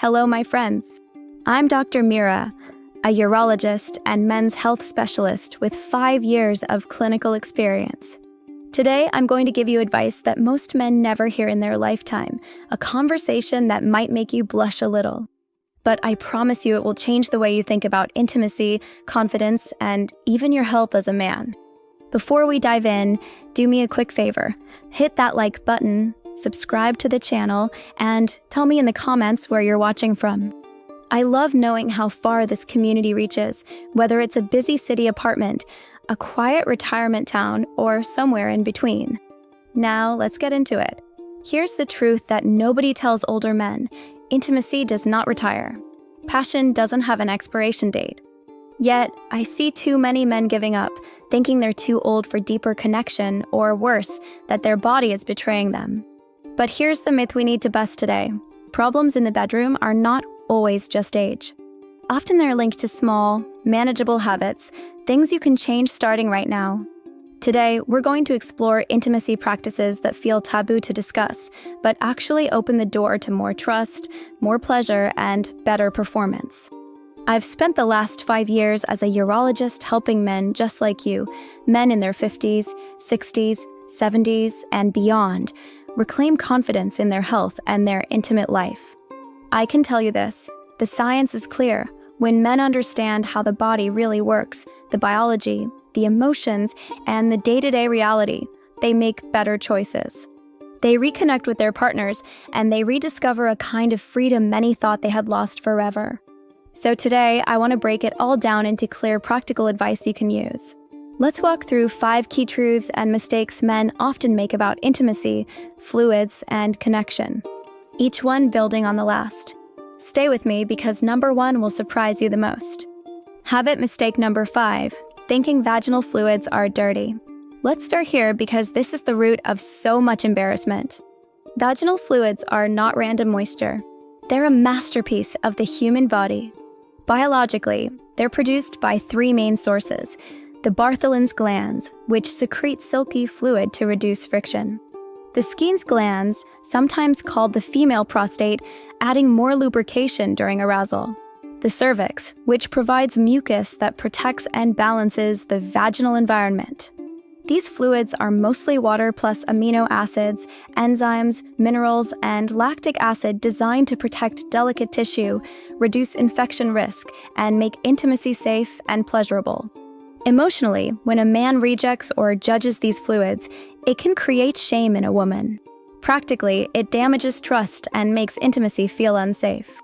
Hello, my friends. I'm Dr. Mira, a urologist and men's health specialist with 5 years of clinical experience. Today, I'm going to give you advice that most men never hear in their lifetime, a conversation that might make you blush a little. But I promise you it will change the way you think about intimacy, confidence, and even your health as a man. Before we dive in, do me a quick favor. Hit that like button, subscribe to the channel, and tell me in the comments where you're watching from. I love knowing how far this community reaches, whether it's a busy city apartment, a quiet retirement town, or somewhere in between. Now, let's get into it. Here's the truth that nobody tells older men. Intimacy does not retire. Passion doesn't have an expiration date. Yet, I see too many men giving up, thinking they're too old for deeper connection, or worse, that their body is betraying them. But here's the myth we need to bust today. Problems in the bedroom are not always just age. Often they're linked to small, manageable habits, things you can change starting right now. Today, we're going to explore intimacy practices that feel taboo to discuss, but actually open the door to more trust, more pleasure, and better performance. I've spent the last 5 years as a urologist helping men just like you, men in their 50s, 60s, 70s, and beyond, reclaim confidence in their health and their intimate life. I can tell you this, the science is clear. When men understand how the body really works, the biology, the emotions, and the day-to-day reality, they make better choices. They reconnect with their partners, and they rediscover a kind of freedom many thought they had lost forever. So today, I want to break it all down into clear, practical advice you can use. Let's walk through 5 key truths and mistakes men often make about intimacy, fluids, and connection, each one building on the last. Stay with me because number 1 will surprise you the most. Habit mistake number 5, thinking vaginal fluids are dirty. Let's start here because this is the root of so much embarrassment. Vaginal fluids are not random moisture. They're a masterpiece of the human body. Biologically, they're produced by 3 main sources. The Bartholin's glands, which secrete silky fluid to reduce friction. The Skene's glands, sometimes called the female prostate, adding more lubrication during arousal. The cervix, which provides mucus that protects and balances the vaginal environment. These fluids are mostly water plus amino acids, enzymes, minerals, and lactic acid designed to protect delicate tissue, reduce infection risk, and make intimacy safe and pleasurable. Emotionally, when a man rejects or judges these fluids, it can create shame in a woman. Practically, it damages trust and makes intimacy feel unsafe.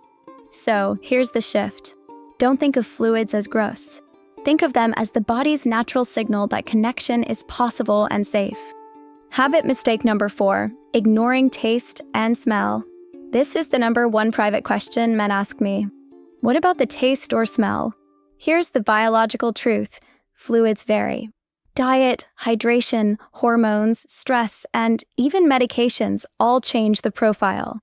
So, here's the shift. Don't think of fluids as gross. Think of them as the body's natural signal that connection is possible and safe. Habit mistake number 4, ignoring taste and smell. This is the number 1 private question men ask me. What about the taste or smell? Here's the biological truth. Fluids vary. Diet, hydration, hormones, stress, and even medications all change the profile.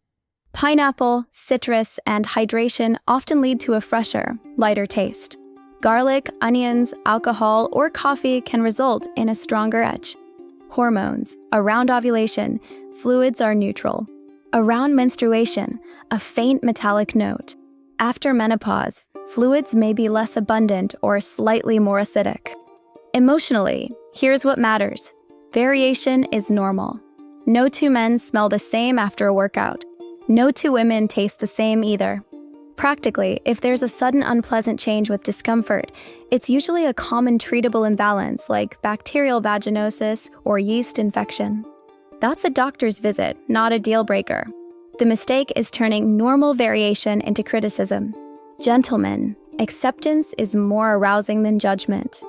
Pineapple, citrus, and hydration often lead to a fresher, lighter taste. Garlic, onions, alcohol, or coffee can result in a stronger edge. Hormones. Around ovulation, fluids are neutral. Around menstruation, a faint metallic note. After menopause, fluids may be less abundant or slightly more acidic. Emotionally, here's what matters. Variation is normal. No 2 men smell the same after a workout. No 2 women taste the same either. Practically, if there's a sudden unpleasant change with discomfort, it's usually a common treatable imbalance like bacterial vaginosis or yeast infection. That's a doctor's visit, not a deal breaker. The mistake is turning normal variation into criticism. Gentlemen, acceptance is more arousing than judgment.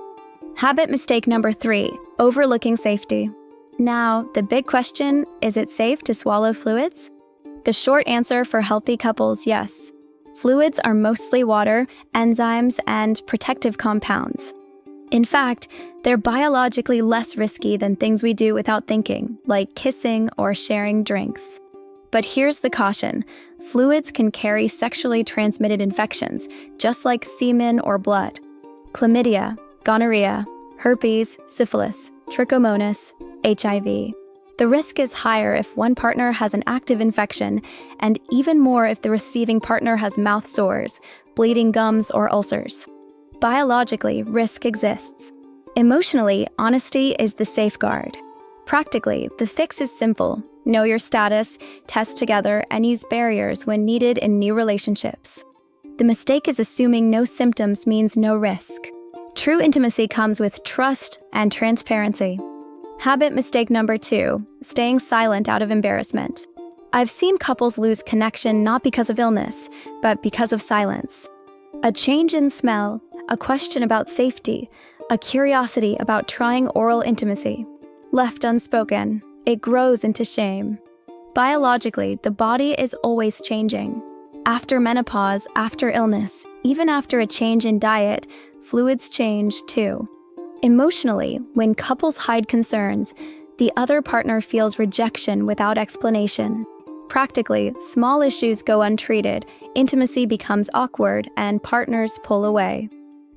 Habit mistake number 3, overlooking safety. Now, the big question, is it safe to swallow fluids? The short answer for healthy couples, yes. Fluids are mostly water, enzymes, and protective compounds. In fact, they're biologically less risky than things we do without thinking, like kissing or sharing drinks. But here's the caution. Fluids can carry sexually transmitted infections, just like semen or blood. Chlamydia, gonorrhea, herpes, syphilis, trichomonas, HIV. The risk is higher if one partner has an active infection, and even more if the receiving partner has mouth sores, bleeding gums, or ulcers. Biologically, risk exists. Emotionally, honesty is the safeguard. Practically, the fix is simple. Know your status, test together, and use barriers when needed in new relationships. The mistake is assuming no symptoms means no risk. True intimacy comes with trust and transparency. Habit mistake number 2, staying silent out of embarrassment. I've seen couples lose connection not because of illness, but because of silence. A change in smell, a question about safety, a curiosity about trying oral intimacy. Left unspoken, it grows into shame. Biologically, the body is always changing. After menopause, after illness, even after a change in diet, fluids change too. Emotionally, when couples hide concerns, the other partner feels rejection without explanation. Practically, small issues go untreated, intimacy becomes awkward, and partners pull away.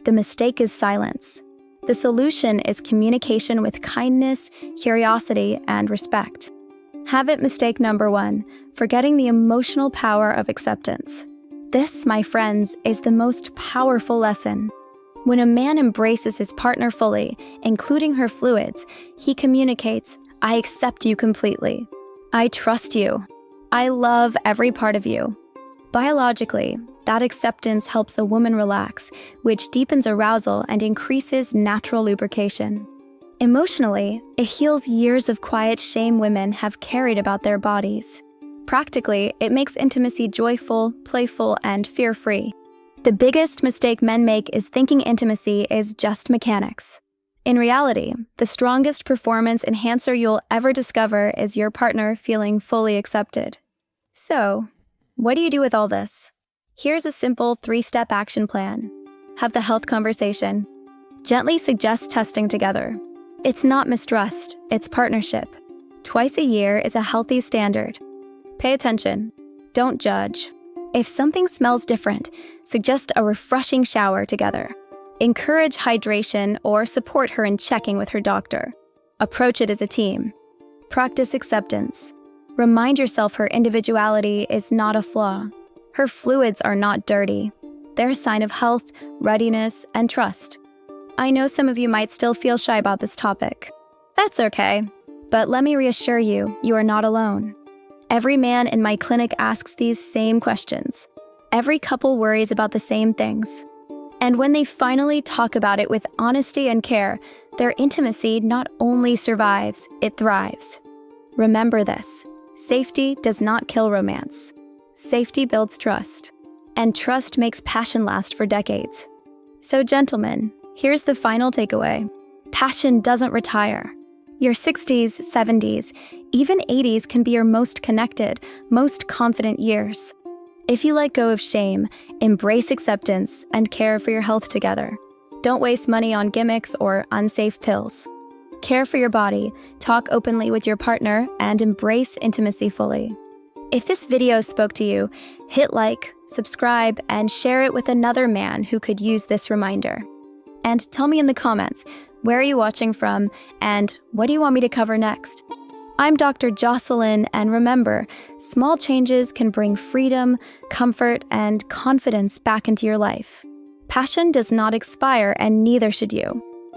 The mistake is silence. The solution is communication with kindness, curiosity, and respect. Habit mistake number 1, forgetting the emotional power of acceptance. This, my friends, is the most powerful lesson. When a man embraces his partner fully, including her fluids, he communicates, "I accept you completely. I trust you. I love every part of you." Biologically, that acceptance helps a woman relax, which deepens arousal and increases natural lubrication. Emotionally, it heals years of quiet shame women have carried about their bodies. Practically, it makes intimacy joyful, playful, and fear-free. The biggest mistake men make is thinking intimacy is just mechanics. In reality, the strongest performance enhancer you'll ever discover is your partner feeling fully accepted. So, what do you do with all this? Here's a simple 3-step action plan. Have the health conversation. Gently suggest testing together. It's not mistrust, it's partnership. Twice a year is a healthy standard. Pay attention. Don't judge. If something smells different, suggest a refreshing shower together. Encourage hydration or support her in checking with her doctor. Approach it as a team. Practice acceptance. Remind yourself her individuality is not a flaw. Her fluids are not dirty. They're a sign of health, readiness, and trust. I know some of you might still feel shy about this topic. That's okay, but let me reassure you, you are not alone. Every man in my clinic asks these same questions. Every couple worries about the same things. And when they finally talk about it with honesty and care, their intimacy not only survives, it thrives. Remember this: safety does not kill romance. Safety builds trust, and trust makes passion last for decades. So gentlemen, here's the final takeaway. Passion doesn't retire. Your 60s, 70s, even 80s can be your most connected, most confident years. If you let go of shame, embrace acceptance, and care for your health together. Don't waste money on gimmicks or unsafe pills. Care for your body, talk openly with your partner, and embrace intimacy fully. If this video spoke to you, hit like, subscribe, and share it with another man who could use this reminder. And tell me in the comments, where are you watching from, and what do you want me to cover next? I'm Dr. Jocelyn, and remember, small changes can bring freedom, comfort, and confidence back into your life. Passion does not expire, and neither should you.